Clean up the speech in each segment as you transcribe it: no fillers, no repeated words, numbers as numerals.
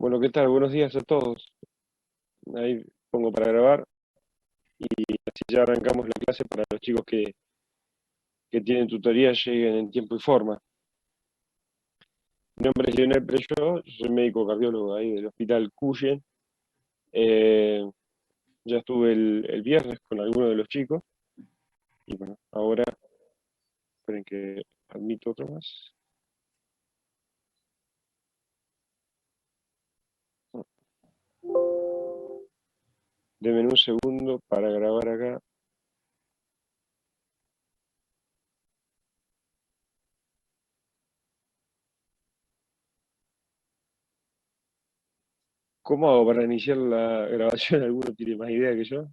Bueno, ¿qué tal? Buenos días a todos. Ahí pongo para grabar y así ya arrancamos la clase para los chicos que tienen tutoría lleguen en tiempo y forma. Mi nombre es Lionel Preyo, yo soy médico cardiólogo ahí del Hospital Cuyen. Eh, ya estuve el viernes con algunos de los chicos y bueno, ahora esperen que admito otro más. Denme un segundo para grabar acá. ¿Cómo hago para iniciar la grabación? ¿Alguno tiene más idea que yo?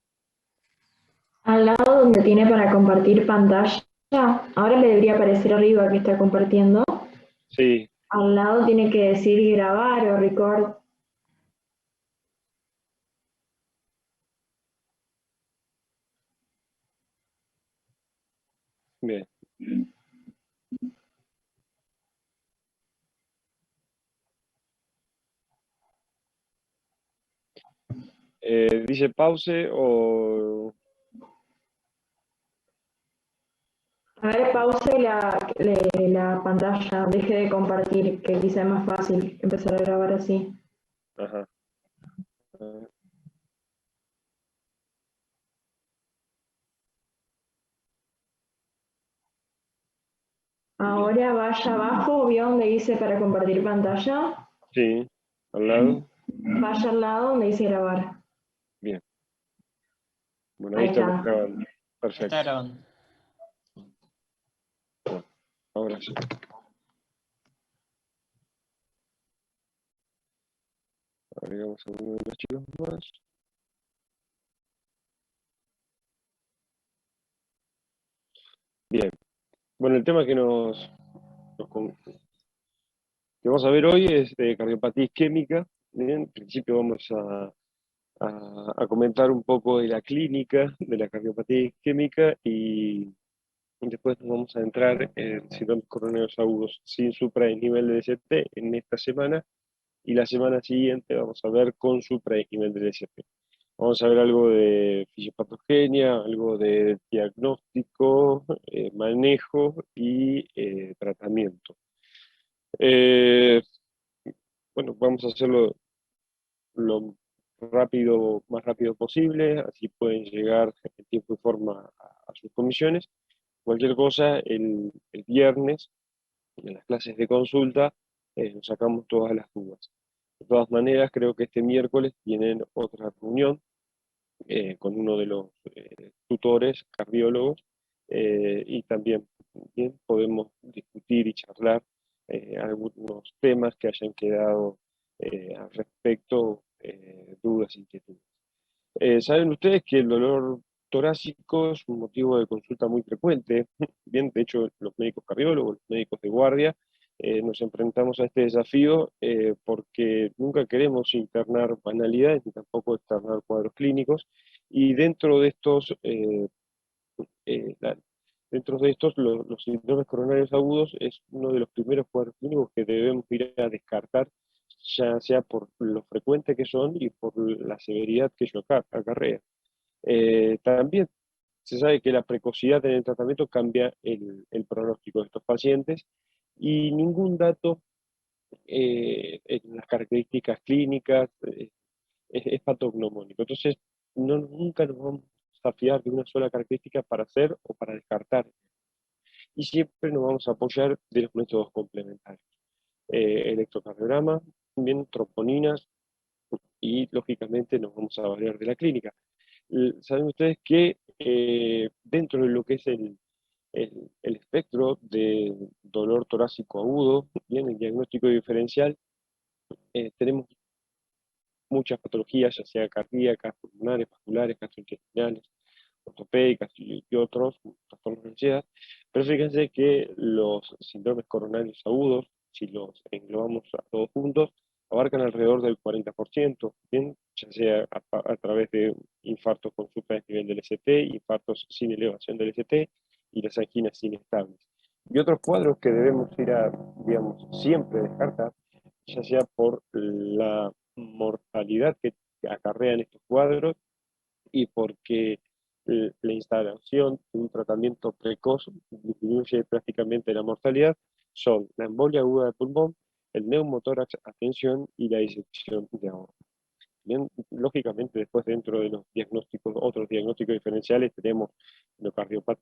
Al lado donde tiene para compartir pantalla, ahora le debería aparecer arriba que está compartiendo. Sí, Al lado tiene que decir grabar o record. bien. ¿Dice pause o...? A ver, pause la pantalla, deje de compartir, que quizá es más fácil empezar a grabar así. Ajá. Ah, bien. Ahora vaya abajo, vio donde dice para compartir pantalla, Sí, al lado. vaya al lado donde dice grabar. Bien. Bueno, ahí Ahí estamos está. grabando. Está Perfecto. grabando. Bueno, ahora sí. Agregamos a uno de los chicos más. Bien. Bueno, el tema que vamos a ver hoy es de cardiopatía isquémica. Bien, en principio vamos a comentar un poco de la clínica de la cardiopatía isquémica y después nos vamos a entrar en síndromes coronarios agudos sin supradesnivel de DCT en esta semana, y la semana siguiente vamos a ver con supradesnivel de DCT. Vamos a ver algo de fisiopatogenia, algo de diagnóstico, manejo y tratamiento. Eh, bueno, vamos a hacerlo lo más rápido posible, así pueden llegar en tiempo y forma a sus comisiones. Cualquier cosa, el viernes, en las clases de consulta, nos sacamos todas las dudas. De todas maneras, creo que este miércoles tienen otra reunión con uno de los tutores cardiólogos, y también bien, podemos discutir y charlar algunos temas que hayan quedado al respecto, dudas, inquietudes. Saben ustedes que el dolor torácico es un motivo de consulta muy frecuente. Bien, de hecho, los médicos cardiólogos, los médicos de guardia, nos enfrentamos a este desafío porque nunca queremos internar banalidades ni tampoco externar cuadros clínicos. Y eh, la- dentro de estos los síndromes coronarios agudos es uno de los primeros cuadros clínicos que debemos ir a descartar, ya sea por lo frecuente que son y por la severidad que ello acarrea. También se sabe que la precocidad en el tratamiento cambia el pronóstico de estos pacientes, y ningún dato en las características clínicas es patognomónico. Entonces, nunca nos vamos a fiar de una sola característica para hacer o para descartar, y siempre nos vamos a apoyar de los métodos complementarios. Electrocardiograma, también tromboninas, y lógicamente nos vamos a valer de la clínica. Saben ustedes que dentro de lo que es el espectro de dolor torácico agudo, bien, el diagnóstico diferencial, tenemos muchas patologías, ya sea cardíacas, pulmonares, vasculares, gastrointestinales, ortopédicas y otros trastornos de ansiedad. Pero fíjense que los síndromes coronarios agudos, si los englobamos a todos juntos, abarcan alrededor del 40%, bien, ya sea a través de infartos con supradesnivel del ST, infartos sin elevación del ST y las anginas inestables. Y otros cuadros que debemos ir a, digamos, siempre descartar, ya sea por la mortalidad que acarrean estos cuadros y porque la instalación de un tratamiento precoz disminuye prácticamente la mortalidad, son la embolia aguda de pulmón, el neumotórax a tensión y la disección de aorta. Bien, lógicamente, después dentro de los diagnósticos, otros diagnósticos diferenciales, tenemos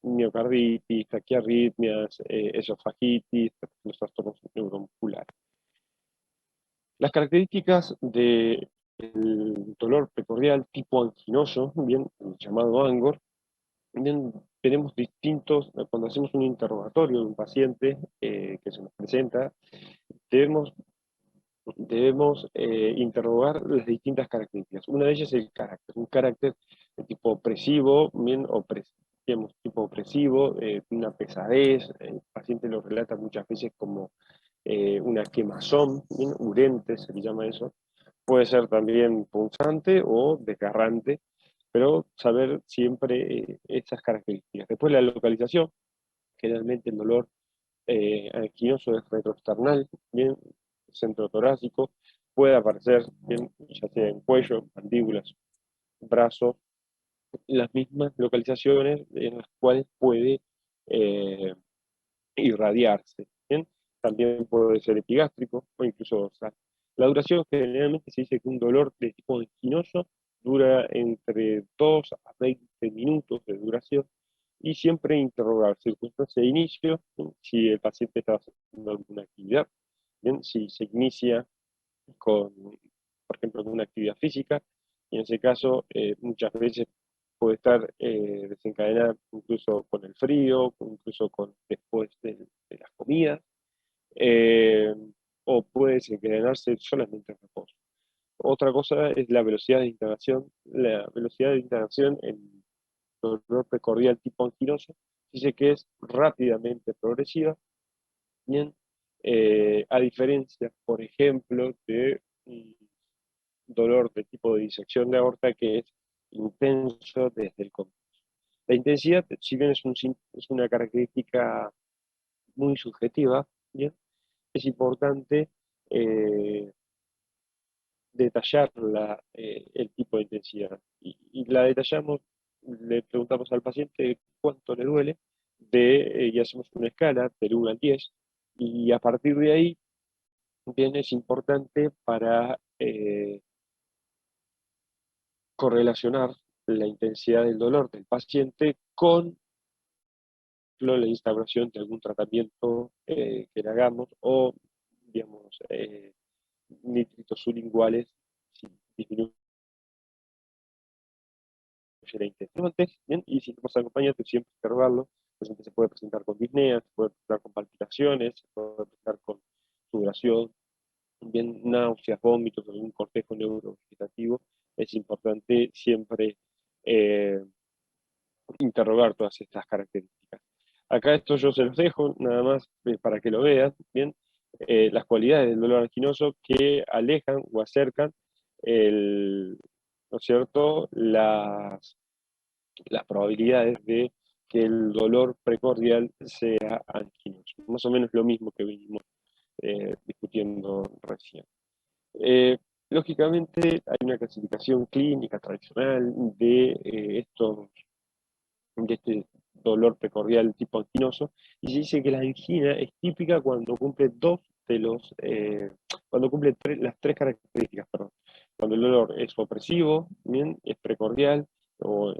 miocarditis, taquiarritmias, esofagitis, los trastornos neuromusculares. Las características del dolor precordial tipo anginoso, bien, llamado ANGOR, bien, tenemos distintos, cuando hacemos un interrogatorio de un paciente que se nos presenta, debemos interrogar las distintas características. Una de ellas es el carácter, un carácter de tipo opresivo, bien, digamos, tipo opresivo, una pesadez, el paciente lo relata muchas veces como una quemazón, bien, urente se le llama eso, puede ser también punzante o desgarrante, pero saber siempre estas características. Después la localización, generalmente el dolor anginoso es retroesternal, bien, centro torácico, puede aparecer bien, ya sea en cuello, mandíbulas, brazos, las mismas localizaciones en las cuales puede eh, irradiarse. ¿Bien? También puede ser epigástrico o incluso dorsal. La duración generalmente se dice que un dolor de tipo anginoso dura entre 2 a 20 minutos de duración y siempre interrogar circunstancias de inicio, ¿sí? Si el paciente está haciendo alguna actividad, ¿bien? Si se inicia con, por ejemplo, con una actividad física, y en ese caso muchas veces puede estar desencadenada incluso con el frío, incluso después de las comidas, eh, o puede desencadenarse solamente en reposo. Otra cosa es la velocidad de integración. La velocidad de integración en dolor precordial tipo anginoso dice que es rápidamente progresiva, bien, a diferencia, por ejemplo, de un dolor de tipo de disección de aorta que es intenso desde el comienzo. La intensidad, si bien es una característica muy subjetiva, ¿bien? Es importante eh, detallar el tipo de intensidad. Y la detallamos, le preguntamos al paciente cuánto le duele, y hacemos una escala del 1 al 10, y a partir de ahí, bien, es importante para correlacionar la intensidad del dolor del paciente con la instauración de algún tratamiento que le hagamos o, digamos, nitritos sublinguales si disminuye la intensidad. Bien, y si tenemos acompañante, siempre interrogarlo. El paciente se puede presentar con disnea, se puede presentar con palpitaciones, se puede presentar con sudoración, bien, náuseas, vómitos, algún cortejo neurovegetativo. Es importante siempre eh, interrogar todas estas características. Acá esto yo se los dejo, nada más para que lo vean, ¿bien? Las cualidades del dolor anginoso que alejan o acercan ¿no es cierto?, las probabilidades de que el dolor precordial sea anginoso. Más o menos lo mismo que venimos discutiendo recién. Eh, Lógicamente hay una clasificación clínica tradicional de este dolor precordial tipo anginoso, y se dice que la angina es típica cuando cumple las tres características, perdón. Cuando el dolor es opresivo, bien, es precordial, o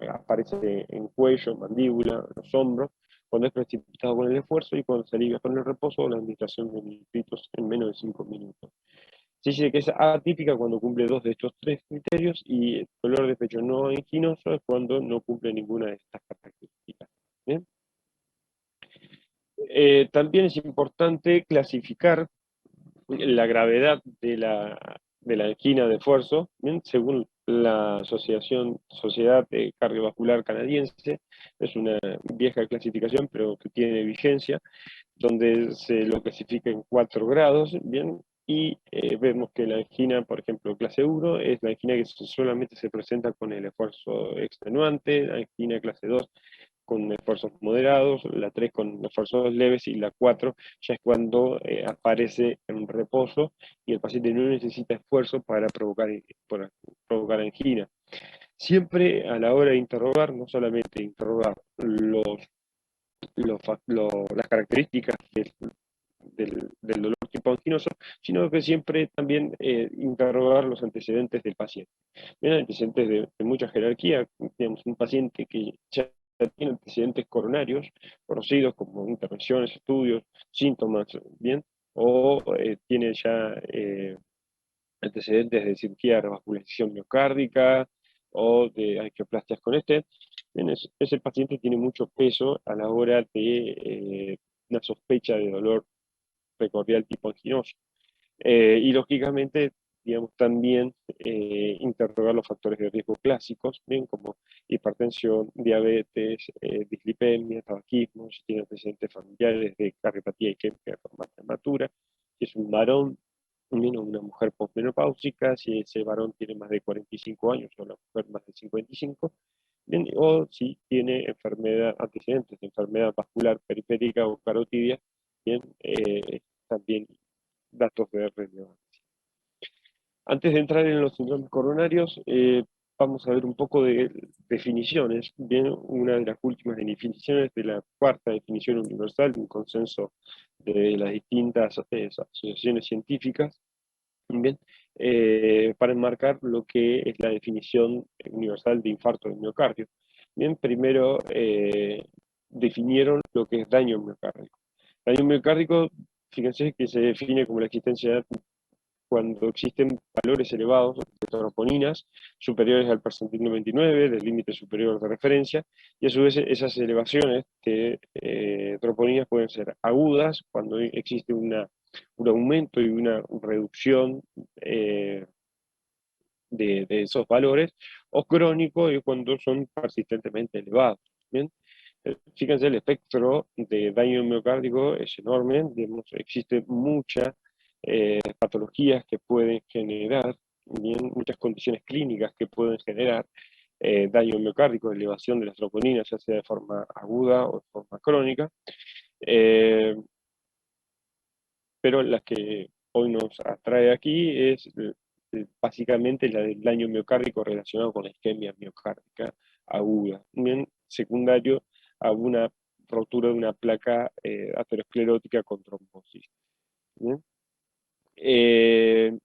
aparece en cuello, mandíbula, los hombros, cuando es precipitado con el esfuerzo y cuando se alivia con el reposo o la administración de nitritos en menos de 5 minutos. Se dice que es atípica cuando cumple dos de estos tres criterios y el dolor de pecho no anginoso es cuando no cumple ninguna de estas características. ¿Bien? También es importante clasificar la gravedad de la angina de esfuerzo, ¿bien? Según la Sociedad Cardiovascular Canadiense, es una vieja clasificación pero que tiene vigencia, donde se lo clasifica en 4 grados, ¿bien? Y vemos que la angina, por ejemplo, clase 1, es la angina que solamente se presenta con el esfuerzo extenuante, la angina clase 2 con esfuerzos moderados, la 3 con esfuerzos leves y la 4 ya es cuando aparece en reposo y el paciente no necesita esfuerzo para provocar angina. Siempre a la hora de interrogar, no solamente interrogar las características del dolor tipo anginoso, sino que siempre también interrogar los antecedentes del paciente. Bien, antecedentes de mucha jerarquía, digamos, un paciente que ya tiene antecedentes coronarios conocidos como intervenciones, estudios, síntomas, bien, o tiene ya antecedentes de cirugía de revascularización miocárdica o de angioplastias con stent. Bien, ese paciente tiene mucho peso a la hora de una sospecha de dolor precordial tipo anginoso. Y lógicamente, digamos, también interrogar los factores de riesgo clásicos, bien, como hipertensión, diabetes, dislipemia, tabaquismo, si tiene antecedentes familiares de cardiopatía isquémica de forma prematura, si es un varón, bien, o una mujer posmenopáusica, si ese varón tiene más de 45 años o la mujer más de 55, bien, o si tiene antecedentes de enfermedad vascular periférica o carotidia, bien, también datos de relevancia. Antes de entrar en los síndromes coronarios, vamos a ver un poco de definiciones. Bien, una de las últimas definiciones de la cuarta definición universal, un consenso de las distintas asociaciones científicas, bien, para enmarcar lo que es la definición universal de infarto de miocardio. Bien, primero definieron lo que es daño miocárdico. Daño miocárdico, fíjense que se define como la existencia cuando existen valores elevados de troponinas superiores al percentil 99 del límite superior de referencia, y a su vez esas elevaciones de troponinas pueden ser agudas cuando existe un aumento y una reducción de esos valores, o crónico y cuando son persistentemente elevados. ¿Bien? Fíjense, el espectro de daño miocárdico es enorme, digamos, existe mucha patologías que pueden generar, bien, muchas condiciones clínicas que pueden generar daño miocárdico, elevación de las troponinas, ya sea de forma aguda o de forma crónica, eh, pero la que hoy nos atrae aquí es básicamente la del daño miocárdico relacionado con la isquemia miocárdica aguda, bien, secundario a una rotura de una placa aterosclerótica con trombosis. ¿Bien? El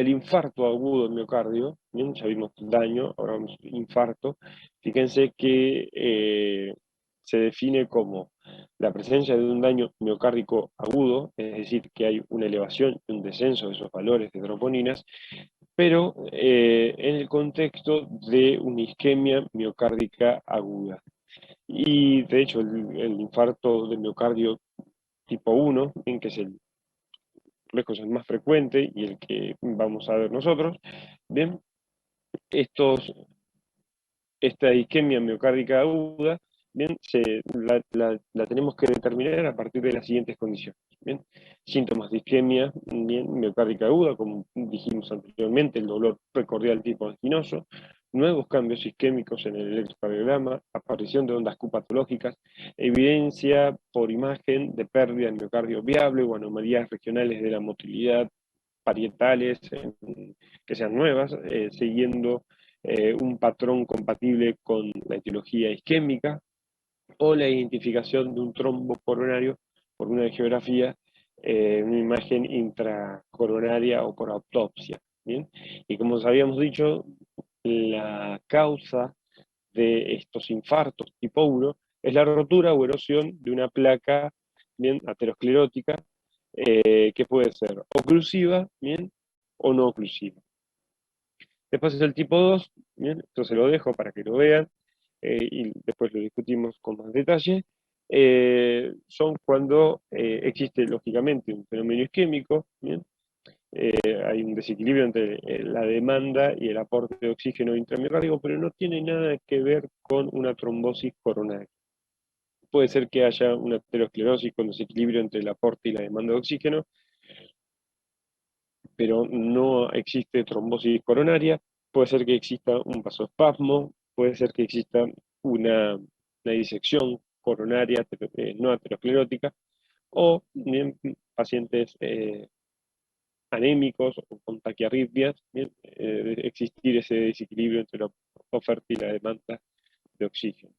infarto agudo del miocardio, ¿bien? Ya vimos daño, ahora vamos al infarto. Fíjense que se define como la presencia de un daño miocárdico agudo, es decir, que hay una elevación y un descenso de esos valores de troponinas, pero en el contexto de una isquemia miocárdica aguda. Y de hecho, el infarto del miocardio tipo 1, ¿bien? Que es lejos el más frecuente y el que vamos a ver nosotros, bien, estos, esta isquemia miocárdica aguda, bien, la tenemos que determinar a partir de las siguientes condiciones. Bien, síntomas de isquemia, bien, miocárdica aguda, como dijimos anteriormente, el dolor precordial tipo anginoso, nuevos cambios isquémicos en el electrocardiograma, aparición de ondas Q patológicas, evidencia por imagen de pérdida de miocardio viable o anomalías regionales de la motilidad parietales que sean nuevas, siguiendo un patrón compatible con la etiología isquémica, o la identificación de un trombo coronario por una angiografía, una imagen intracoronaria o por autopsia. ¿Bien? Y como os habíamos dicho, la causa de estos infartos tipo 1 es la rotura o erosión de una placa, bien, aterosclerótica, que puede ser oclusiva, bien, o no oclusiva. Después es el tipo 2, bien, esto se lo dejo para que lo vean, y después lo discutimos con más detalle. Son cuando existe lógicamente un fenómeno isquémico, bien, hay un desequilibrio entre la demanda y el aporte de oxígeno intramiocárdico, pero no tiene nada que ver con una trombosis coronaria. Puede ser que haya una aterosclerosis con desequilibrio entre el aporte y la demanda de oxígeno, pero no existe trombosis coronaria. Puede ser que exista un vasoespasmo, puede ser que exista una una disección coronaria no aterosclerótica, o bien, pacientes anémicos o con taquiarritmias, bien, existir ese desequilibrio entre la oferta y la demanda de oxígeno.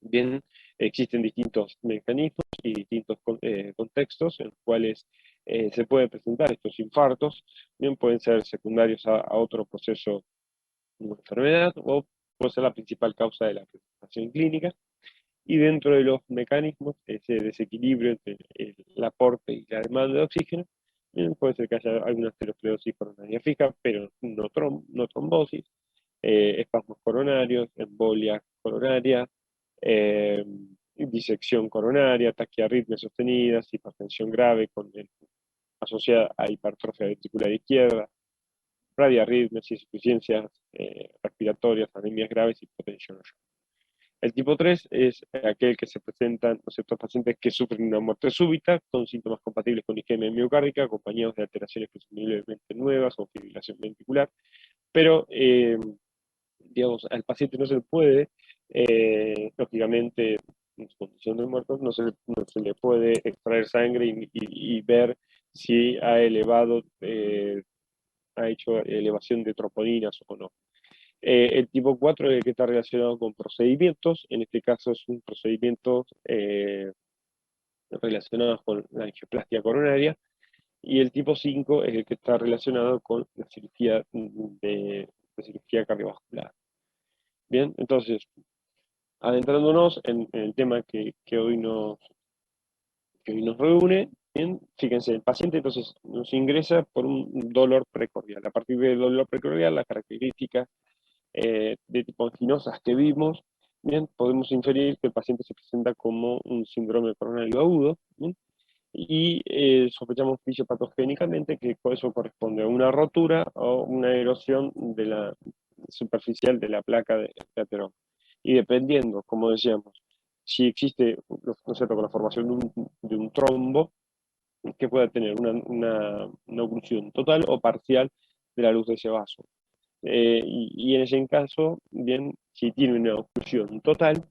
Bien, existen distintos mecanismos y distintos contextos en los cuales se pueden presentar estos infartos, bien pueden ser secundarios a otro proceso de enfermedad o puede ser la principal causa de la presentación clínica. Y dentro de los mecanismos, ese desequilibrio entre el aporte y la demanda de oxígeno, puede ser que haya alguna aterosclerosis coronaria fija, pero no trombosis, espasmos coronarios, embolia coronaria, eh, disección coronaria, taquiarritmias sostenidas, hipertensión grave asociada a hipertrofia ventricular izquierda, radiarritmias, insuficiencias respiratorias, anemias graves y hipotensión. El tipo 3 es aquel que se presentan ciertos pacientes que sufren una muerte súbita con síntomas compatibles con isquemia miocárdica, acompañados de alteraciones presumiblemente nuevas o fibrilación ventricular, pero digamos, al paciente no se le puede, lógicamente, en su condición de muertos, no se le puede extraer sangre y ver si ha hecho elevación de troponinas o no. El tipo 4 es el que está relacionado con procedimientos, en este caso es un procedimiento relacionado con la angioplastia coronaria, y el tipo 5 es el que está relacionado con la cirugía cardiovascular. Bien, entonces, adentrándonos en el tema que hoy nos reúne, bien, fíjense, el paciente entonces nos ingresa por un dolor precordial. A partir del dolor precordial, las características de tipo anginosas que vimos, bien, podemos inferir que el paciente se presenta como un síndrome coronario agudo, bien, y sospechamos fisiopatogénicamente que eso corresponde a una rotura o una erosión de la superficial de la placa de ateroma. Y dependiendo, como decíamos, si existe, ¿no es cierto?, con la formación de un trombo, que pueda tener una oclusión total o parcial de la luz de ese vaso. Y en ese caso, bien, si tiene una oclusión total,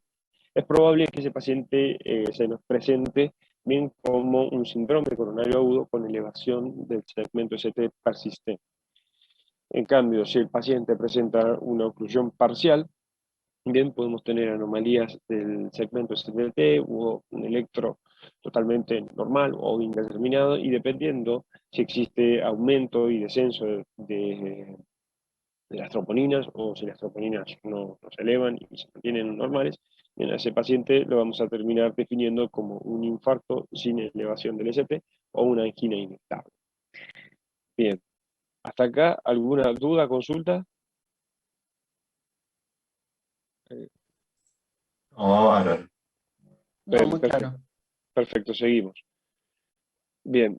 es probable que ese paciente se nos presente bien como un síndrome coronario agudo con elevación del segmento ST persistente. En cambio, si el paciente presenta una oclusión parcial, bien podemos tener anomalías del segmento STT o un electro totalmente normal o indeterminado, y dependiendo si existe aumento y descenso de las troponinas, o si las troponinas no se elevan y se mantienen normales, en ese paciente lo vamos a terminar definiendo como un infarto sin elevación del ST o una angina inestable. Bien, hasta acá, ¿alguna duda, consulta? No, bárbaro. No, muy Perfecto, claro. perfecto, seguimos. Bien,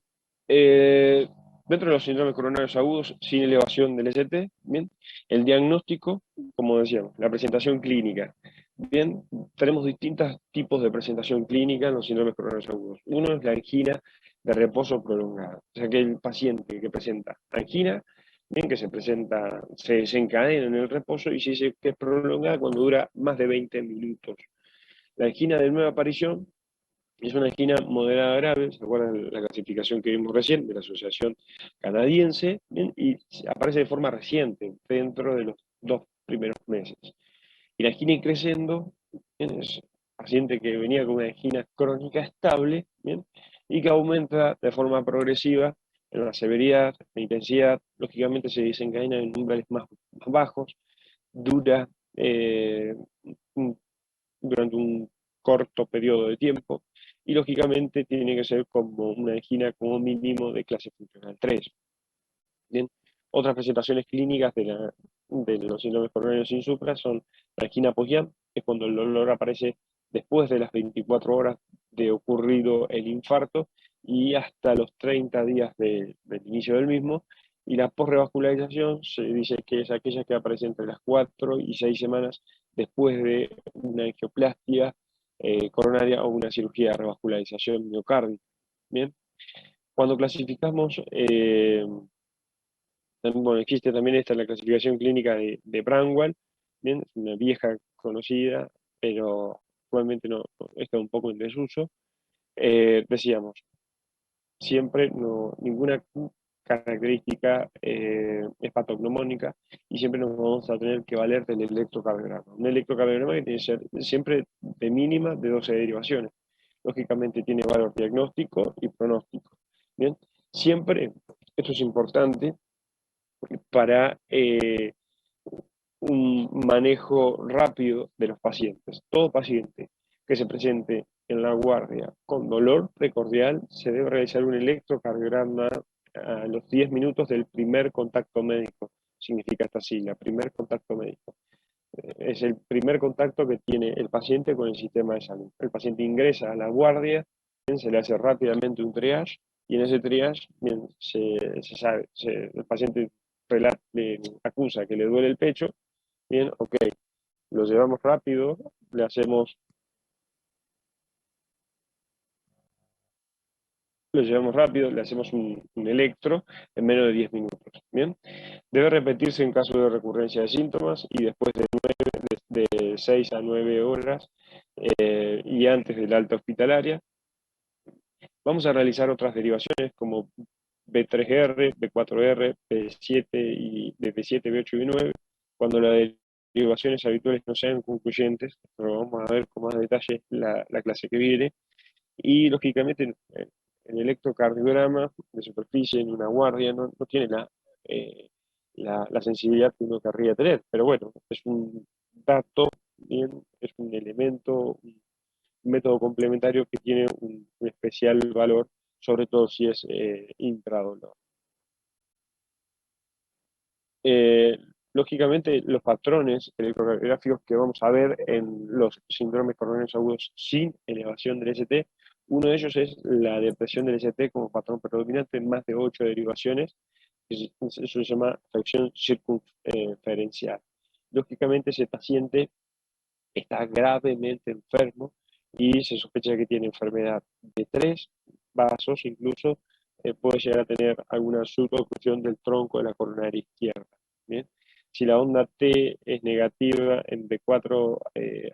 dentro de los síndromes coronarios agudos sin elevación del ST, bien, el diagnóstico, como decíamos, la presentación clínica. Bien, tenemos distintos tipos de presentación clínica en los síndromes coronarios agudos. Uno es la angina de reposo prolongado, o sea que el paciente que presenta angina, bien, que se desencadena en el reposo y se dice que es prolongada cuando dura más de 20 minutos. La angina de nueva aparición es una angina moderada grave, ¿se acuerdan la clasificación que vimos recién de la Asociación Canadiense? Bien, y aparece de forma reciente, dentro de los 2 primeros meses. Y la angina creciendo es un paciente que venía con una angina crónica estable, ¿bien?, y que aumenta de forma progresiva en la severidad, la intensidad, lógicamente se desencadena en umbrales más bajos, dura durante un corto periodo de tiempo, y lógicamente tiene que ser como una angina como mínimo de clase funcional 3. Bien, otras presentaciones clínicas de los síndromes coronarios sin supra son la angina post-YAM, que es cuando el dolor aparece después de las 24 horas de ocurrido el infarto y hasta los 30 días del inicio del mismo, y la post-revascularización se dice que es aquella que aparece entre las 4 y 6 semanas después de una angioplastia coronaria o una cirugía de revascularización miocárdica. Bien, cuando clasificamos bueno, existe también la clasificación clínica de Braunwald, bien, es una vieja conocida, pero actualmente no, está un poco en desuso, decíamos, siempre ninguna característica es patognomónica y siempre nos vamos a tener que valer del electrocardiograma. Un electrocardiograma que tiene que ser siempre de mínima de 12 derivaciones. Lógicamente tiene valor diagnóstico y pronóstico. Bien, siempre, esto es importante para un manejo rápido de los pacientes. Todo paciente que se presente en la guardia con dolor precordial se debe realizar un electrocardiograma a los 10 minutos del primer contacto médico. Significa esta sigla, primer contacto médico. Es el primer contacto que tiene el paciente con el sistema de salud. El paciente ingresa a la guardia, se le hace rápidamente un triage y en ese triage bien, el paciente le acusa que le duele el pecho. Bien, ok, lo llevamos rápido, le hacemos un electro en menos de 10 minutos. Bien, debe repetirse en caso de recurrencia de síntomas y después de 6 a 9 horas y antes del alta hospitalaria. Vamos a realizar otras derivaciones como B3R, B4R, B7 y B7, B8 y B9, cuando las derivaciones habituales no sean concluyentes, pero vamos a ver con más detalle la clase que viene. Y lógicamente el electrocardiograma de superficie en una guardia no tiene la sensibilidad que uno querría tener, pero bueno, es un dato, bien, es un elemento, un método complementario que tiene un especial valor, sobre todo si es intradolor. Eh, Lógicamente, los patrones electrocardiográficos que vamos a ver en los síndromes coronarios agudos sin elevación del ST, uno de ellos es la depresión del ST como patrón predominante en más de 8 derivaciones, eso se llama afección circunferencial. Lógicamente, ese paciente está gravemente enfermo y se sospecha que tiene enfermedad de 3 vasos, incluso puede llegar a tener alguna suboclusión del tronco de la coronaria izquierda. ¿Bien? Si la onda T es negativa en B4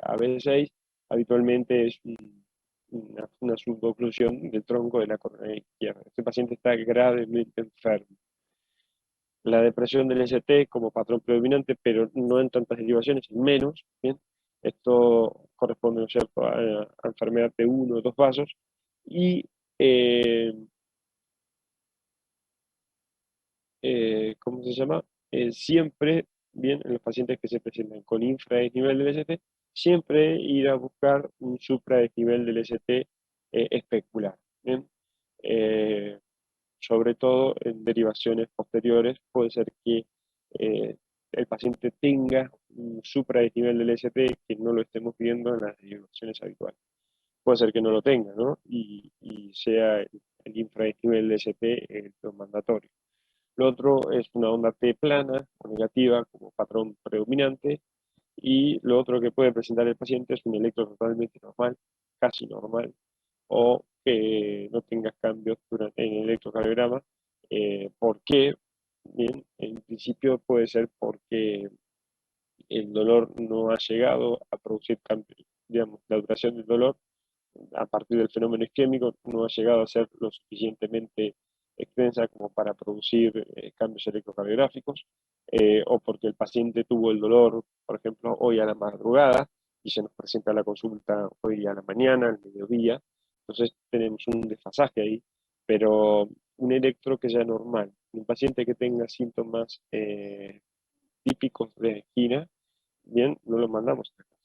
a B6, habitualmente es una suboclusión del tronco de la coronaria izquierda. Este paciente está gravemente enfermo. La depresión del ST como patrón predominante, pero no en tantas derivaciones, en menos. ¿Bien? Esto corresponde, ¿no es cierto?, a enfermedad de 1 o 2 vasos. Y, ¿cómo se llama? Siempre, bien, en los pacientes que se presentan con infradesnivel del ST, siempre ir a buscar un supradesnivel del ST especular. ¿Bien? Sobre todo en derivaciones posteriores, puede ser que eh, el paciente tenga un supradesnivel del ST que no lo estemos viendo en las derivaciones habituales. Puede ser que no lo tenga, ¿no? Y sea el infradesnivel del ST lo mandatorio. Lo otro es una onda T plana o negativa como patrón predominante, y lo otro que puede presentar el paciente es un electro totalmente normal, casi normal, o que no tengas cambios en el electrocardiograma. ¿Por qué? Bien, en principio puede ser porque el dolor no ha llegado a producir cambios, digamos, la duración del dolor a partir del fenómeno isquémico no ha llegado a ser lo suficientemente extensa como para producir cambios electrocardiográficos, o porque el paciente tuvo el dolor, por ejemplo, hoy a la madrugada y se nos presenta la consulta hoy a la mañana, al mediodía. Entonces tenemos un desfasaje ahí, pero un electro que sea normal, un paciente que tenga síntomas típicos de esquina, bien, no lo mandamos a casa.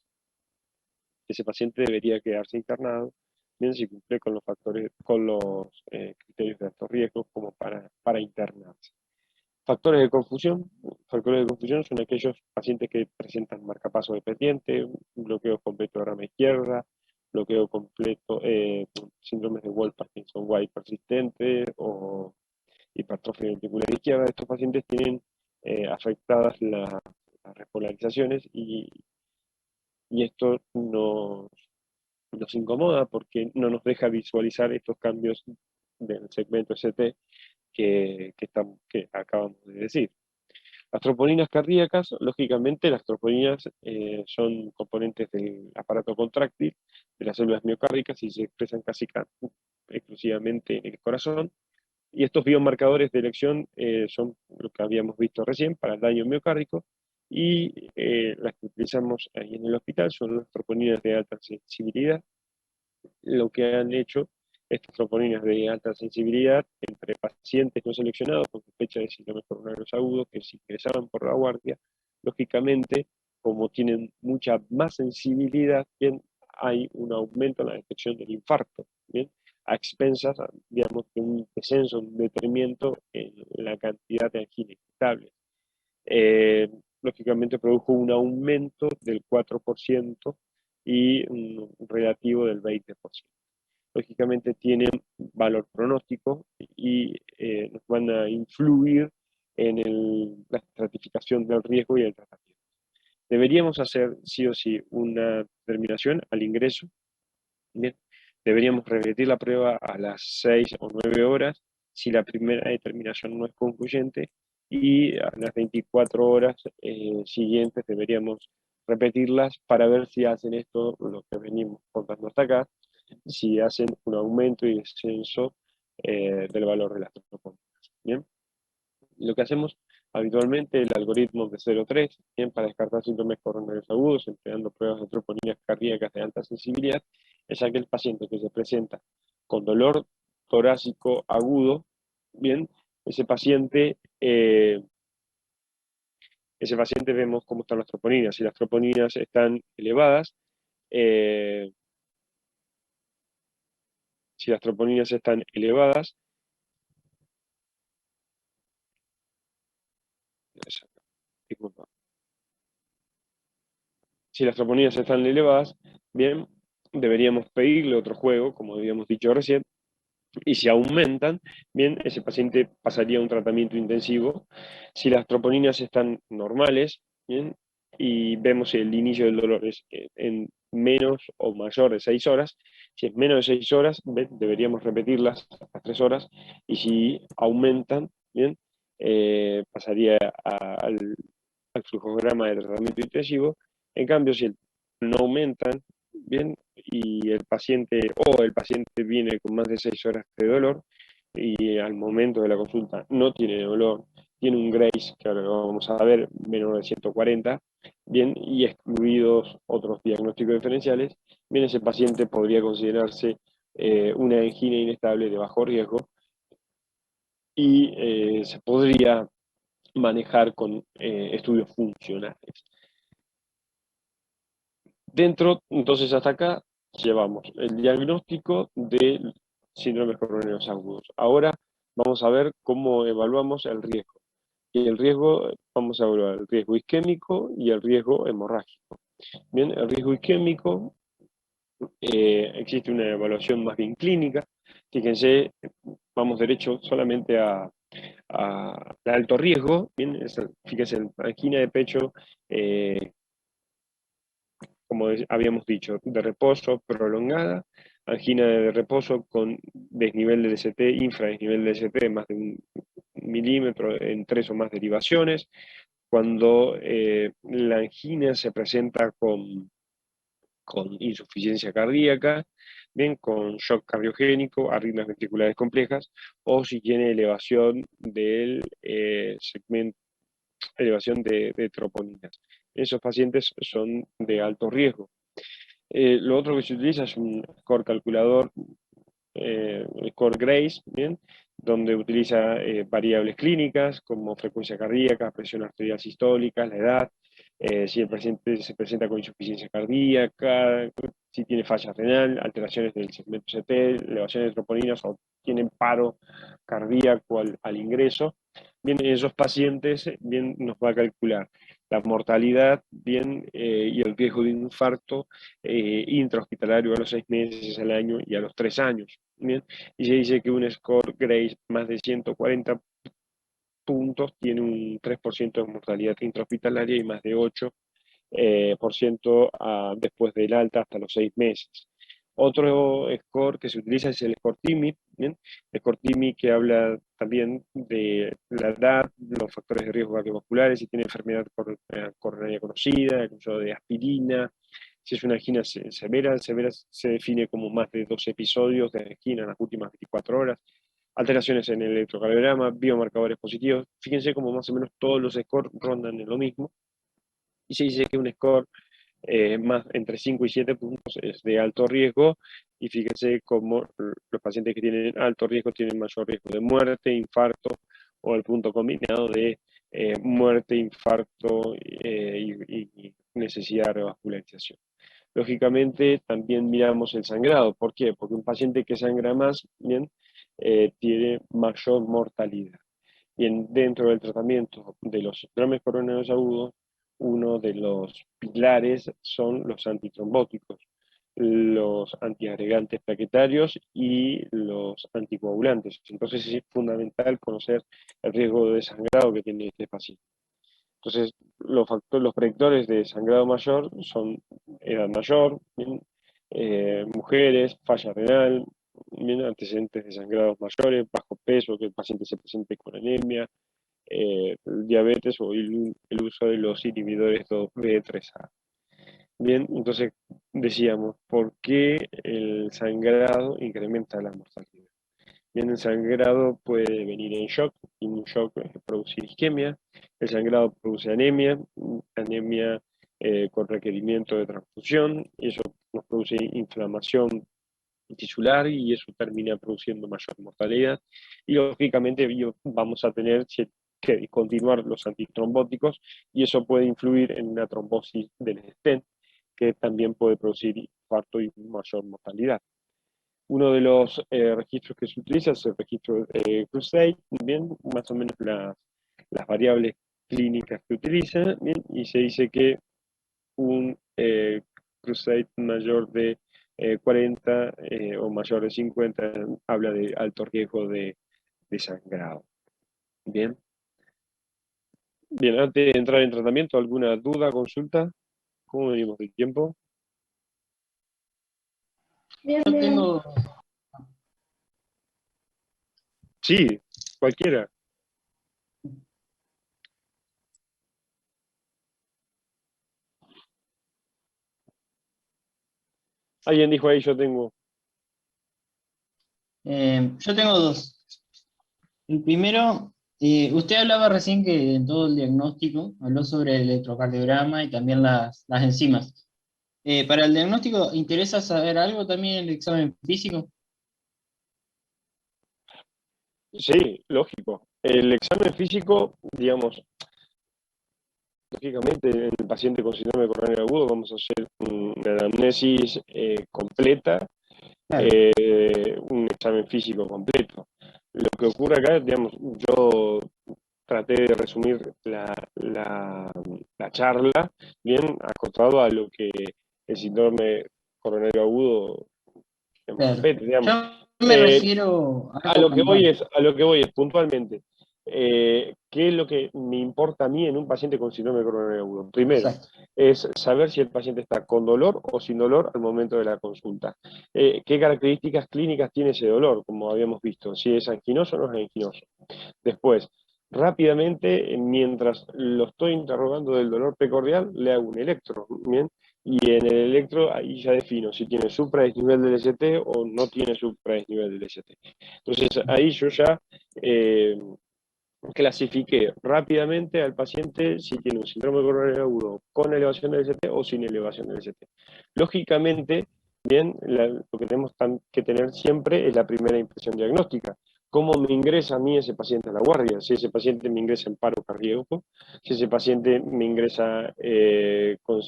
Ese paciente debería quedarse internado, bien si cumple con los factores, con los criterios de alto riesgo como para internarse. Factores de confusión. Factores de confusión son aquellos pacientes que presentan marcapaso dependiente, un bloqueo completo de rama izquierda, bloqueo completo, síndromes de Wolff-Parkinson-White persistente o hipertrofia ventricular izquierda. Estos pacientes tienen afectadas las repolarizaciones y esto nos incomoda porque no nos deja visualizar estos cambios del segmento ST que acabamos de decir. Las troponinas cardíacas, lógicamente las troponinas son componentes del aparato contráctil de las células miocárdicas y se expresan casi exclusivamente en el corazón. Y estos biomarcadores de elección son lo que habíamos visto recién para el daño miocárdico, y las que utilizamos ahí en el hospital son las troponinas de alta sensibilidad. Lo que han hecho estas troponinas de alta sensibilidad entre pacientes no seleccionados con sospecha de síndrome coronario agudo que se ingresaban por la guardia, lógicamente, como tienen mucha más sensibilidad, bien, hay un aumento en la detección del infarto, bien, a expensas, digamos, de un descenso, un detrimento en la cantidad de angina injectable. Lógicamente produjo un aumento del 4% y un relativo del 20%. Lógicamente tienen valor pronóstico y nos van a influir en la estratificación del riesgo y el tratamiento. Deberíamos hacer sí o sí una determinación al ingreso. Bien, deberíamos repetir la prueba a las 6 o 9 horas si la primera determinación no es concluyente, y a las 24 horas siguientes deberíamos repetirlas para ver si hacen esto, lo que venimos contando hasta acá, si hacen un aumento y descenso del valor de las troponinas. Bien, lo que hacemos habitualmente, el algoritmo de 0,3, bien, para descartar síntomas coronarios agudos, empleando pruebas de troponinas cardíacas de alta sensibilidad, es aquel paciente que se presenta con dolor torácico agudo, bien, ese paciente vemos cómo están las troponinas. Si las troponinas están elevadas, eh, si las troponinas están elevadas, disculpa, si las troponinas están elevadas, bien, deberíamos pedirle otro juego, como habíamos dicho recién, y si aumentan, bien, ese paciente pasaría a un tratamiento intensivo. Si las troponinas están normales, bien, y vemos el inicio del dolor es en menos o mayor de 6 horas, si es menos de 6 horas, deberíamos repetirlas hasta 3 horas, y si aumentan, bien, pasaría al flujograma de tratamiento intensivo. En cambio, si no aumentan, bien, y el paciente viene con más de 6 horas de dolor y al momento de la consulta no tiene dolor, tiene un Grace, que ahora lo vamos a ver, menor de 140, bien, y excluidos otros diagnósticos diferenciales, bien, ese paciente podría considerarse una angina inestable de bajo riesgo, y se podría manejar con estudios funcionales. Dentro, entonces hasta acá, llevamos el diagnóstico del síndrome coronarios agudos. Ahora vamos a ver cómo evaluamos el riesgo. Y el riesgo, vamos a evaluar el riesgo isquémico y el riesgo hemorrágico. Bien, el riesgo isquémico, existe una evaluación más bien clínica. Fíjense, vamos derecho solamente a alto riesgo. Bien, fíjense, angina de pecho, como habíamos dicho, de reposo prolongada, angina de reposo con desnivel del ST, infradesnivel del ST de más de 1 milímetro en 3 o más derivaciones. Cuando la angina se presenta con insuficiencia cardíaca, bien, con shock cardiogénico, arritmias ventriculares complejas, o si tiene elevación del segmento, elevación de troponinas. Esos pacientes son de alto riesgo. Lo otro que se utiliza es un score calculador, score Grace, ¿bien? Donde utiliza variables clínicas como frecuencia cardíaca, presión arterial sistólica, la edad, si el paciente se presenta con insuficiencia cardíaca, si tiene falla renal, alteraciones del segmento CT, elevaciones de troponinas o tienen paro cardíaco al ingreso. Bien, en esos pacientes, bien, nos va a calcular la mortalidad, bien, y el riesgo de infarto intrahospitalario a los 6 meses, al año y a los 3 años. Bien, y se dice que un score Grace más de 140 puntos tiene un 3% de mortalidad intrahospitalaria y más de 8% después del alta hasta los 6 meses. Otro score que se utiliza es el score TIMI, ¿bien? El score TIMI que habla también de la edad, los factores de riesgo cardiovasculares, si tiene enfermedad coronaria conocida, el uso de aspirina, si es una angina severa, severa se define como más de 2 episodios de angina en las últimas 24 horas, alteraciones en el electrocardiograma, biomarcadores positivos. Fíjense como más o menos todos los scores rondan en lo mismo. Y se dice que un score más entre 5 y 7 puntos es de alto riesgo, y fíjense cómo los pacientes que tienen alto riesgo tienen mayor riesgo de muerte, infarto, o el punto combinado de muerte, infarto y necesidad de revascularización. Lógicamente, también miramos el sangrado. ¿Por qué? Porque un paciente que sangra más, bien, tiene mayor mortalidad. Y dentro del tratamiento de los síndromes coronarios agudos, uno de los pilares son los antitrombóticos, los antiagregantes plaquetarios y los anticoagulantes. Entonces es fundamental conocer el riesgo de sangrado que tiene este paciente. Entonces, los predictores de sangrado mayor son edad mayor, ¿bien? Mujeres, falla renal, ¿bien? Antecedentes de sangrados mayores, bajo peso, que el paciente se presente con anemia, diabetes o el uso de los inhibidores 2B3A. Bien, entonces decíamos, ¿por qué el sangrado incrementa la mortalidad? Bien, el sangrado puede venir en shock, y un shock producir isquemia. El sangrado produce anemia, anemia con requerimiento de transfusión, y eso nos produce inflamación tisular, y eso termina produciendo mayor mortalidad. Y lógicamente vamos a tener que continuar los antitrombóticos, y eso puede influir en una trombosis del stent, que también puede producir infarto y mayor mortalidad. Uno de los registros que se utiliza es el registro Crusade, bien, más o menos las variables clínicas que utiliza, bien, y se dice que un Crusade mayor de 40 o mayor de 50 habla de alto riesgo de sangrado. Bien. Bien, antes de entrar en tratamiento, ¿alguna duda, consulta? ¿Cómo venimos del tiempo? Bien, Yo bien. tengo, Sí, cualquiera. Alguien dijo ahí, yo tengo. yo tengo dos. El primero, usted hablaba recién que en todo el diagnóstico habló sobre el electrocardiograma y también las enzimas. Para el diagnóstico, ¿interesa saber algo también el examen físico? Sí, lógico. El examen físico, digamos, lógicamente en el paciente con síndrome coronario agudo vamos a hacer una anamnesis completa, Claro, un examen físico completo. Lo que ocurre acá, digamos, yo traté de resumir la charla, bien acotado a lo que el síndrome coronario agudo, digamos, claro. compete, digamos. Yo me refiero a A algo lo que voy puntual. es, a lo que voy es puntualmente, ¿qué es lo que me importa a mí en un paciente con síndrome coronario agudo? Primero, Exacto. es saber si el paciente está con dolor o sin dolor al momento de la consulta. ¿Qué características clínicas tiene ese dolor? Como habíamos visto, si es anginoso o no es anginoso. Después, rápidamente, mientras lo estoy interrogando del dolor precordial, le hago un electro, ¿bien? Y en el electro ahí ya defino si tiene supradesnivel del ST o no tiene supradesnivel del ST. Entonces ahí yo ya eh, clasifiqué rápidamente al paciente si tiene un síndrome coronario agudo con elevación del ST o sin elevación del ST. Lógicamente, bien, lo que tenemos que tener siempre es la primera impresión diagnóstica. ¿Cómo me ingresa a mí ese paciente a la guardia? Si ese paciente me ingresa en paro cardíaco, si ese paciente me ingresa con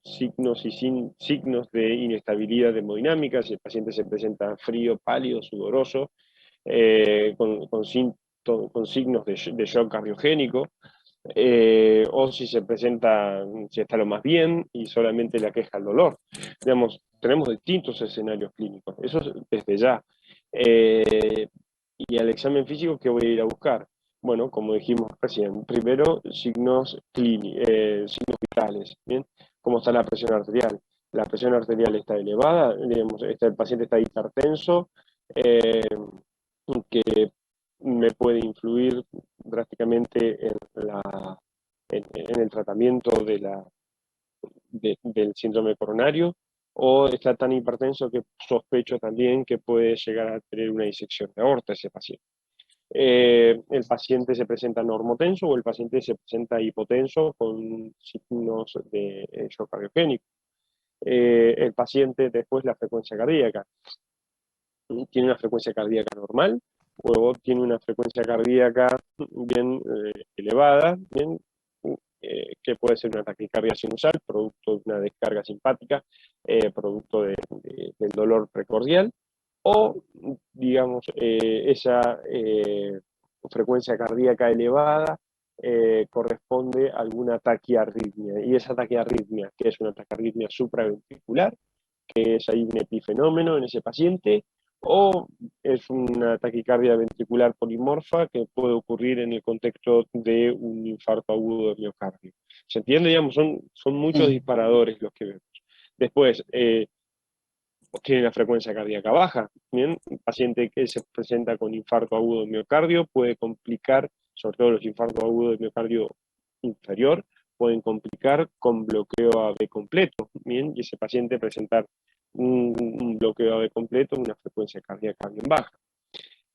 signos y sin signos de inestabilidad hemodinámica, si el paciente se presenta frío, pálido, sudoroso, con signos de shock cardiogénico, o si se presenta, si está lo más bien y solamente le aqueja el dolor. Digamos, tenemos distintos escenarios clínicos, eso es desde ya. Y al examen físico, ¿qué voy a ir a buscar? Bueno, como dijimos recién, primero signos vitales, ¿bien? ¿Cómo está la presión arterial? la presión arterial está elevada, digamos, el paciente está hipertenso, eh, que me puede influir drásticamente en el tratamiento del síndrome coronario, o está tan hipertenso que sospecho también que puede llegar a tener una disección de aorta ese paciente. El paciente se presenta normotenso o el paciente se presenta hipotenso con signos de shock cardiogénico. El paciente después la frecuencia cardíaca. Tiene una frecuencia cardíaca normal o tiene una frecuencia cardíaca bien elevada, bien, que puede ser una taquicardia sinusal, producto de una descarga simpática, producto del dolor precordial, o, digamos, esa frecuencia cardíaca elevada corresponde a alguna taquiarritmia, y esa taquiarritmia, que es una taquiarritmia supraventricular, que es ahí un epifenómeno en ese paciente, o es una taquicardia ventricular polimorfa que puede ocurrir en el contexto de un infarto agudo de miocardio. ¿Se entiende? Digamos, son muchos Sí. disparadores los que vemos. Después, tiene la frecuencia cardíaca baja. Bien, un paciente que se presenta con infarto agudo de miocardio puede complicar, sobre todo los infartos agudos de miocardio inferior, pueden complicar con bloqueo AB completo. Bien, y ese paciente presentar un bloqueo AB completo, una frecuencia cardíaca bien baja.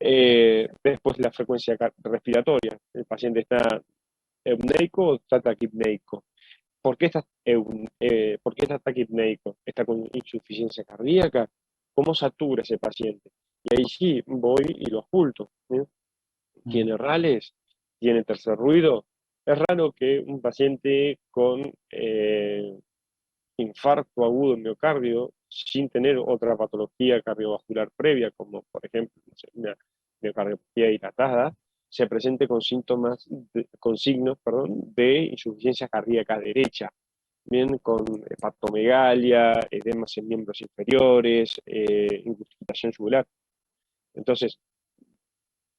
Después la frecuencia respiratoria. El paciente está euneico o está taquipneico. ¿Por qué está taquipneico? ¿Está con insuficiencia cardíaca? ¿Cómo satura ese paciente? Y ahí sí, voy y lo oculto. ¿Tiene rales? ¿Tiene tercer ruido? Es raro que un paciente con infarto agudo en miocardio, sin tener otra patología cardiovascular previa, como por ejemplo una miocardiopatía dilatada, se presente con con signos, perdón, de insuficiencia cardíaca derecha, bien con hepatomegalia, edemas en miembros inferiores, incrustación yugular. Entonces,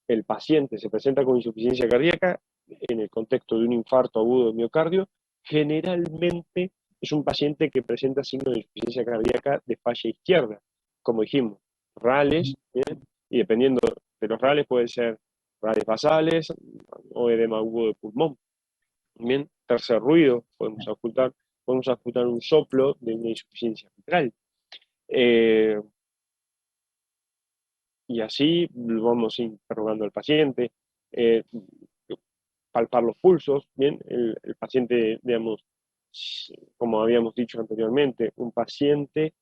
el paciente se presenta con insuficiencia cardíaca en el contexto de un infarto agudo de miocardio, generalmente es un paciente que presenta signos de insuficiencia cardíaca de falla izquierda, como dijimos, rales, ¿bien? Y dependiendo de los rales puede ser rales basales o edema agudo de pulmón. Bien, tercer ruido, podemos ocultar un soplo de una insuficiencia mitral. Y así vamos interrogando al paciente, palpar los pulsos, bien, el paciente, digamos, como habíamos dicho anteriormente, un paciente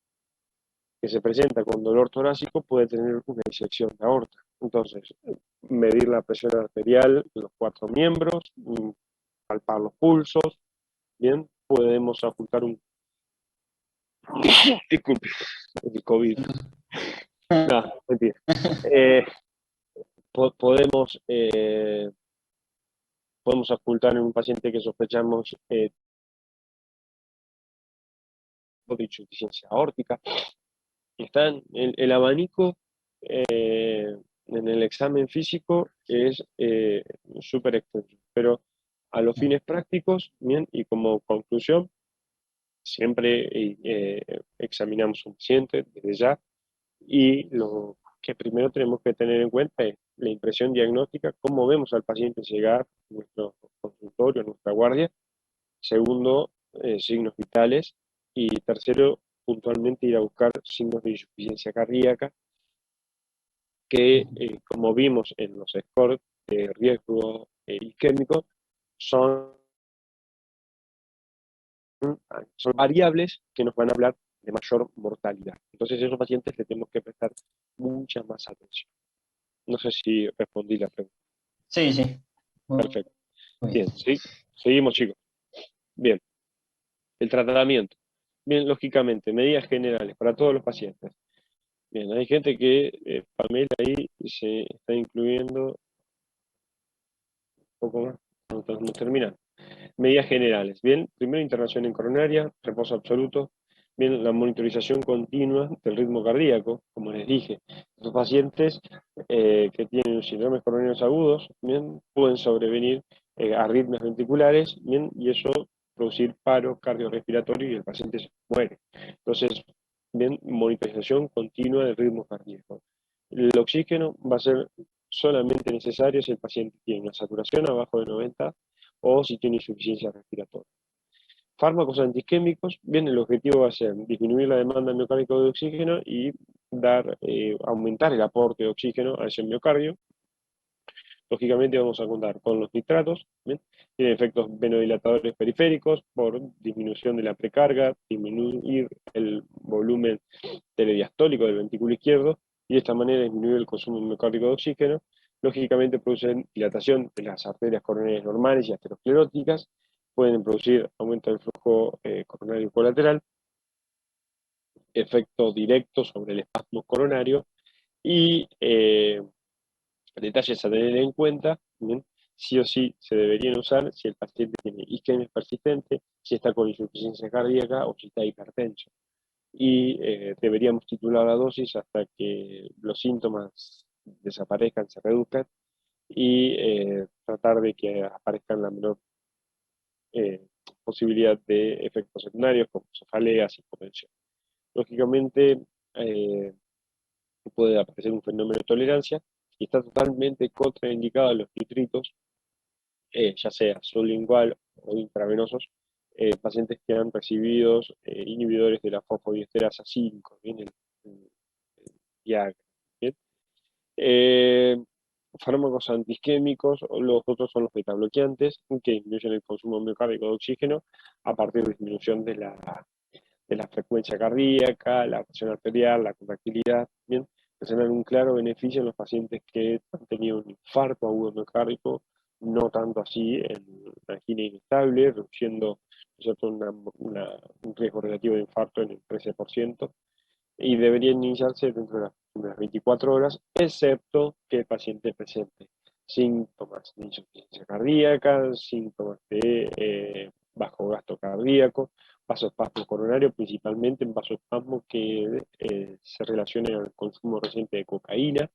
que se presenta con dolor torácico puede tener una disección de aorta. Entonces, medir la presión arterial de los 4 miembros, palpar los pulsos, bien, podemos ocultar un... Disculpe, el COVID. No, mentira. Podemos ocultar en un paciente que sospechamos de insuficiencia aórtica. Está el abanico en el examen físico es súper extenso, pero a los fines prácticos, bien, y como conclusión, siempre examinamos un paciente desde ya, y lo que primero tenemos que tener en cuenta es la impresión diagnóstica, cómo vemos al paciente llegar a nuestro consultorio, a nuestra guardia. Segundo, signos vitales. Y tercero, puntualmente ir a buscar signos de insuficiencia cardíaca, que como vimos en los scores de riesgo isquémico, son variables que nos van a hablar de mayor mortalidad. Entonces a esos pacientes le tenemos que prestar mucha más atención. No sé si respondí la pregunta. Sí, sí. Perfecto. Muy Bien, ¿sí? Seguimos, chicos. Bien. El tratamiento. Bien, lógicamente, medidas generales para todos los pacientes. Bien, hay gente que, Pamela ahí se está incluyendo un poco más, no termina. Medidas generales. Bien, primero internación en coronaria, reposo absoluto. Bien, la monitorización continua del ritmo cardíaco, como les dije. Los pacientes que tienen síndromes coronarios agudos, bien, pueden sobrevenir arritmias ventriculares, bien, y eso producir paro cardiorrespiratorio y el paciente se muere. Entonces, bien, monitorización continua del ritmo cardíaco. El oxígeno va a ser solamente necesario si el paciente tiene una saturación abajo de 90 o si tiene insuficiencia respiratoria. Fármacos antiisquémicos, bien, el objetivo va a ser disminuir la demanda miocárdica de oxígeno y aumentar el aporte de oxígeno a ese miocardio. Lógicamente vamos a contar con los nitratos, ¿bien? Tienen efectos venodilatadores periféricos por disminución de la precarga, disminuir el volumen telediastólico del ventrículo izquierdo y de esta manera disminuir el consumo miocárdico de oxígeno. Lógicamente producen dilatación de las arterias coronarias normales y ateroscleróticas, pueden producir aumento del flujo coronario colateral, efecto directo sobre el espasmo coronario y detalles a tener en cuenta, ¿bien? Sí o sí se deberían usar si el paciente tiene isquemia persistente, si está con insuficiencia cardíaca o si está hipertenso. Y deberíamos titular la dosis hasta que los síntomas desaparezcan, se reduzcan y tratar de que aparezcan la menor posibilidad de efectos secundarios como cefaleas y hipotensión. Lógicamente puede aparecer un fenómeno de tolerancia y está totalmente contraindicado a los nitritos, ya sea sublingual o intravenosos, pacientes que han recibido inhibidores de la fosfodiesterasa 5, ¿bien? El Viagra, ¿bien? Fármacos antiisquémicos, los otros son los betabloqueantes, que disminuyen el consumo miocárdico de oxígeno a partir de disminución de la frecuencia cardíaca, la presión arterial, la contractilidad, ¿bien? Presentan un claro beneficio en los pacientes que han tenido un infarto agudo miocárdico, no tanto así en la angina inestable, reduciendo un riesgo relativo de infarto en el 13%, y deberían iniciarse dentro de las primeras 24 horas, excepto que el paciente presente síntomas de insuficiencia cardíaca, síntomas de bajo gasto cardíaco, vasoespasmo coronario, principalmente en vasoespasmo que se relacione al consumo reciente de cocaína,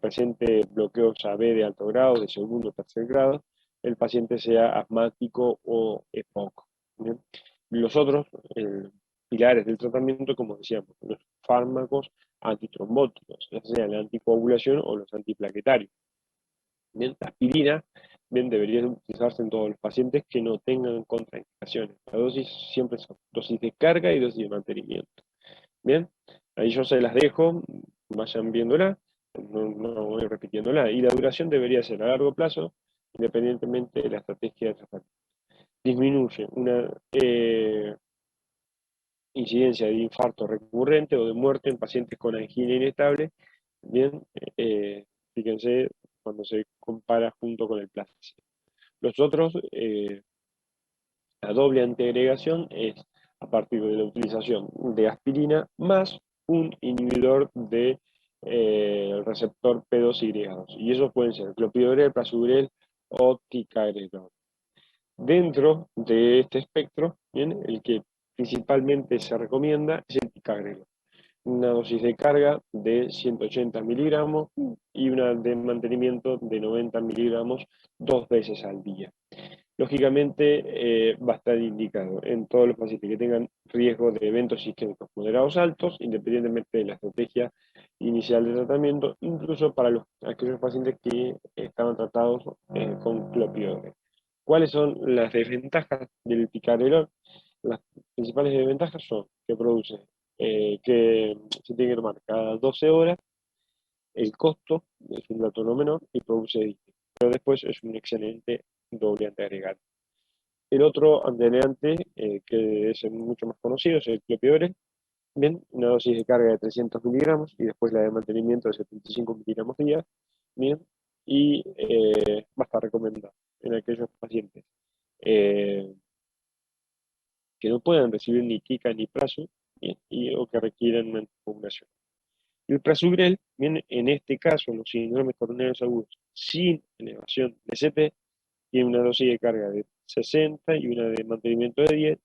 presente bloqueos AB de alto grado, de segundo o tercer grado, el paciente sea asmático o EPOC. ¿Bien? Los otros pilares del tratamiento, como decíamos, los fármacos antitrombóticos, ya sea la anticoagulación o los antiplaquetarios. Bien, la aspirina, bien, debería utilizarse en todos los pacientes que no tengan contraindicaciones. La dosis siempre son dosis de carga y dosis de mantenimiento. Bien, ahí yo se las dejo, vayan viéndola, no voy repitiéndola. Y la duración debería ser a largo plazo, independientemente de la estrategia de tratamiento. Disminuye una incidencia de infarto recurrente o de muerte en pacientes con angina inestable. Bien, fíjense cuando se compara junto con el placebo. Los otros, la doble antiagregación es a partir de la utilización de aspirina más un inhibidor de el receptor P2Y2. Y esos pueden ser clopidogrel, prasugrel o ticagrelor. Dentro de este espectro, ¿bien? El que principalmente se recomienda es el ticagrelor. Una dosis de carga de 180 miligramos y una de mantenimiento de 90 miligramos 2 veces al día. Lógicamente va a estar indicado en todos los pacientes que tengan riesgo de eventos isquémicos moderados altos, independientemente de la estrategia inicial de tratamiento, incluso para aquellos pacientes que estaban tratados con clopidogrel. ¿Cuáles son las desventajas del ticagrelor? Las principales desventajas son que produce, que se tiene que tomar cada 12 horas, el costo es un dato no menor y produce edema, pero después es un excelente doble antiagregante. El otro antiagregante, que es mucho más conocido, es el clopidogrel. Bien, una dosis de carga de 300 miligramos y después la de mantenimiento de 75 miligramos día. Bien, y va a estar recomendado en aquellos pacientes que no puedan recibir ni tica ni prazo, o que requieran una anticoagulación. El prasugrel, bien, en este caso, los síndromes coronarios agudos sin elevación de CP, tiene una dosis de carga de 60 y una de mantenimiento de 10,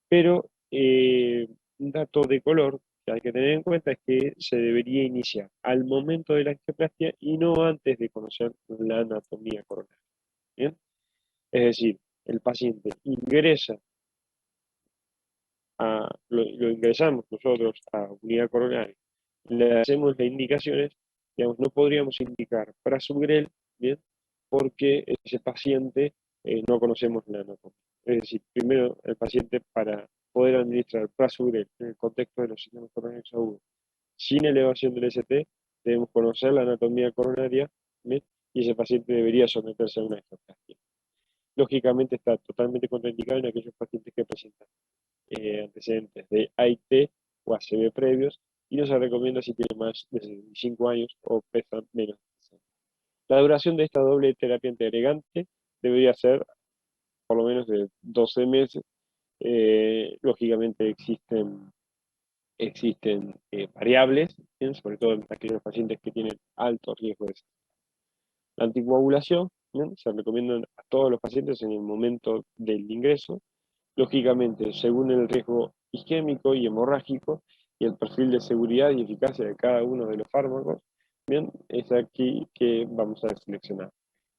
pero un dato de color que hay que tener en cuenta es que se debería iniciar al momento de la angioplastia y no antes de conocer la anatomía coronaria. ¿Bien? Es decir, el paciente ingresa, lo ingresamos nosotros a unidad coronaria, le hacemos las indicaciones, digamos, no podríamos indicar prasugrel, ¿bien? Porque ese paciente no conocemos la anatomía. Es decir, primero el paciente, para poder administrar prasugrel en el contexto de los sistemas coronarios agudos sin elevación del ST, debemos conocer la anatomía coronaria, ¿bien? Y ese paciente debería someterse a una angioplastia. Lógicamente está totalmente contraindicado en aquellos pacientes que presentan antecedentes de AIT o ACV previos, y no se recomienda si tienen más de 65 años o pesan menos de 60. La duración de esta doble terapia antiagregante debería ser por lo menos de 12 meses. Lógicamente existen variables, ¿bien? Sobre todo en aquellos pacientes que tienen alto riesgo de la anticoagulación, ¿bien? Se recomienda a todos los pacientes en el momento del ingreso, lógicamente según el riesgo isquémico y hemorrágico y el perfil de seguridad y eficacia de cada uno de los fármacos, bien, es aquí que vamos a seleccionar.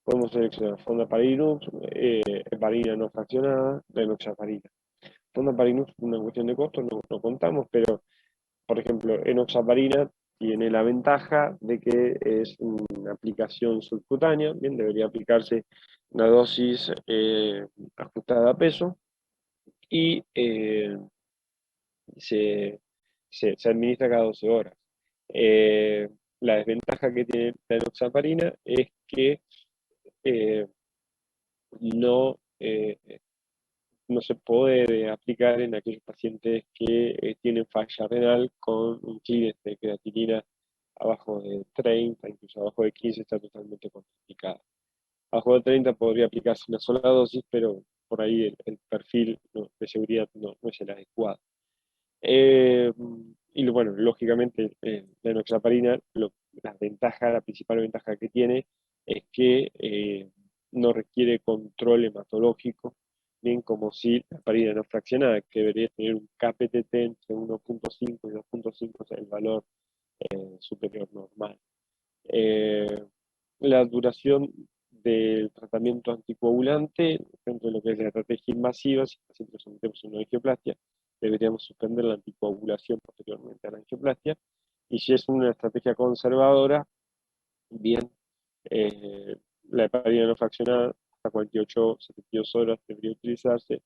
Podemos seleccionar fondaparinux, heparina no fraccionada, enoxaparina. Fondaparinux, una cuestión de costo, no contamos, pero por ejemplo, enoxaparina tiene la ventaja de que es una aplicación subcutánea, bien, debería aplicarse una dosis ajustada a peso, y se, se administra cada 12 horas. La desventaja que tiene la enoxaparina es que eh, no, no se puede aplicar en aquellos pacientes que tienen falla renal con un clínico de creatinina abajo de 30, incluso abajo de 15 está totalmente contraindicada. Abajo de 30 podría aplicarse una sola dosis, pero por ahí el perfil de seguridad no es el adecuado. Y bueno, lógicamente la enoxaparina, la principal ventaja que tiene es que no requiere control hematológico, bien como si la heparina no fraccionada, que debería tener un KPTT entre 1.5 y 2.5, es el valor superior normal. La duración del tratamiento anticoagulante, dentro de lo que es la estrategia invasiva, si el paciente lo sometemos a una angioplastia, deberíamos suspender la anticoagulación posteriormente a la angioplastia. Y si es una estrategia conservadora, bien, eh, la heparina no fraccionada hasta 48 72 horas debería utilizarse,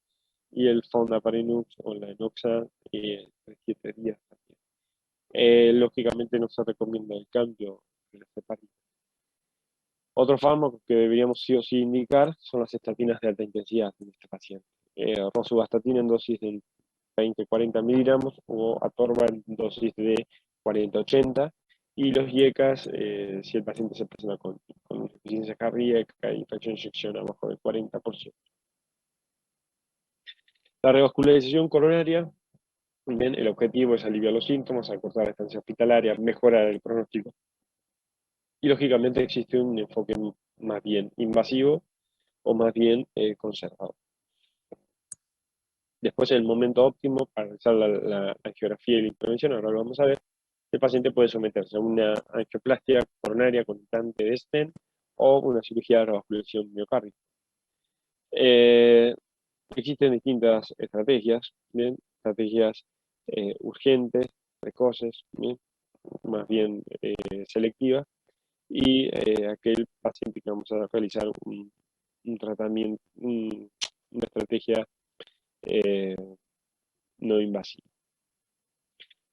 y el fondaparinux o la enoxa 7 días también. Lógicamente no se recomienda el cambio de las heparinas. Otros fármacos que deberíamos sí o sí indicar son las estatinas de alta intensidad en este paciente. Rosuvastatina en dosis de 20-40 miligramos o atorva en dosis de 40-80, y los IECAS si el paciente se presenta con insuficiencia cardíaca y fracción de eyección abajo del 40%. La revascularización coronaria, bien, el objetivo es aliviar los síntomas, acortar la estancia hospitalaria, mejorar el pronóstico. Y lógicamente existe un enfoque más bien invasivo o más bien conservador. Después, el momento óptimo para realizar la angiografía y la intervención, ahora lo vamos a ver, el paciente puede someterse a una angioplastia coronaria con implante de stent o una cirugía de revascularización miocárdica. Existen distintas estrategias, ¿bien? Estrategias urgentes, precoces, ¿bien? Más bien selectivas, y aquel paciente que vamos a realizar un tratamiento, una estrategia no invasiva.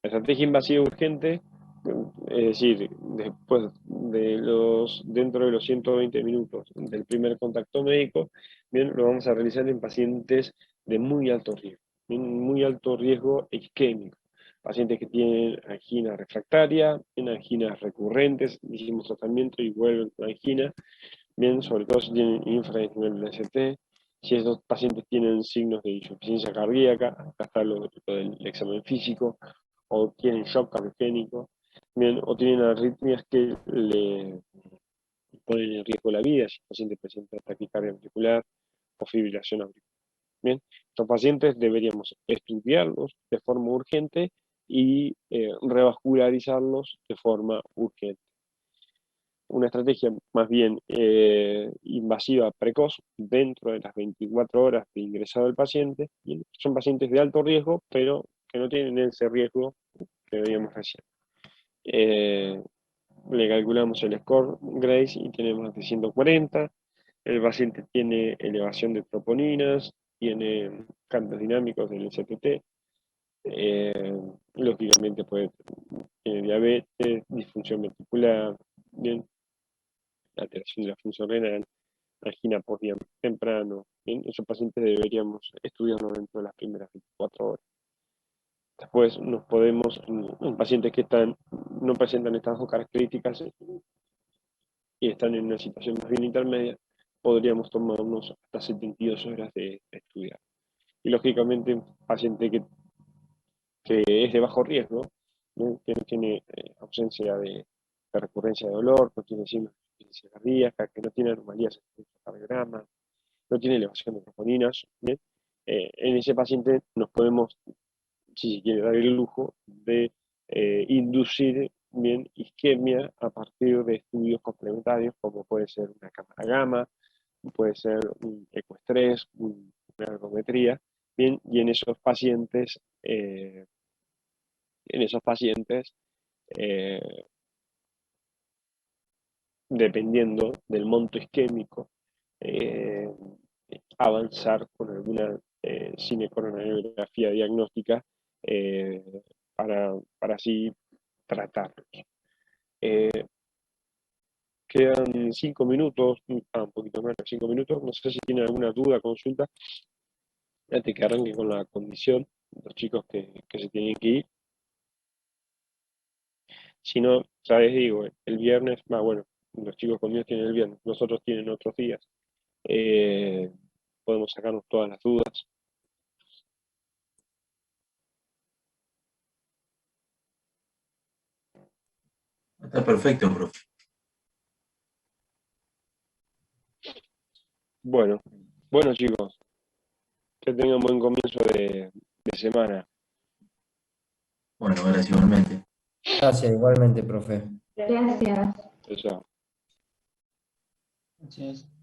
La estrategia invasiva urgente, es decir, dentro de los 120 minutos del primer contacto médico, bien, lo vamos a realizar en pacientes de muy alto riesgo, muy alto riesgo isquémico. Pacientes que tienen angina refractaria, tienen anginas recurrentes, hicimos tratamiento y vuelven con angina, bien, sobre todo si tienen infranivel del ST, si esos pacientes tienen signos de insuficiencia cardíaca, acá está lo del examen físico, o tienen shock cardiogénico, bien, o tienen arritmias que le ponen en riesgo la vida, si el paciente presenta taquicardia ventricular o fibrilación auricular. Bien, estos pacientes deberíamos estudiarlos de forma urgente y revascularizarlos de forma urgente. una estrategia más bien invasiva precoz dentro de las 24 horas de ingresado del paciente. Y son pacientes de alto riesgo, pero que no tienen ese riesgo que veíamos recién. Le calculamos el score Grace y tenemos más de 140. El paciente tiene elevación de troponinas, tiene cambios dinámicos del STT, lógicamente tiene diabetes, disfunción ventricular, bien, alteración de la función renal, angina temprano. Bien, esos pacientes deberíamos estudiarlos dentro de las primeras 24 horas. Después nos podemos, en pacientes que no presentan estas dos características y están en una situación más bien intermedia, podríamos tomarnos hasta 72 horas de estudiar. Y lógicamente, un paciente que es de bajo riesgo, ¿no? Que no tiene ausencia de recurrencia de dolor, no tiene signos de insuficiencia cardíaca, que no tiene anomalías en el electrocardiograma, no tiene elevación de troponinas, en ese paciente nos podemos, si se quiere, dar el lujo de inducir bien isquemia a partir de estudios complementarios, como puede ser una cámara gamma, puede ser un ecoestrés, una ergometría, bien, y en esos pacientes, dependiendo del monto isquémico, avanzar con alguna cinecoronariografía diagnóstica para así tratarlos. Quedan 5 minutos, un poquito más de 5 minutos, no sé si tienen alguna duda, consulta, antes que arranque con la condición, los chicos que se tienen que ir. Si no, ya les digo, el viernes, bueno, los chicos conmigo tienen el viernes, nosotros tienen otros días. Podemos sacarnos todas las dudas. Está perfecto, profe. Bueno, chicos, que tengan buen comienzo de semana. Bueno, gracias igualmente. Gracias, igualmente, profe. Gracias. Chao. Gracias.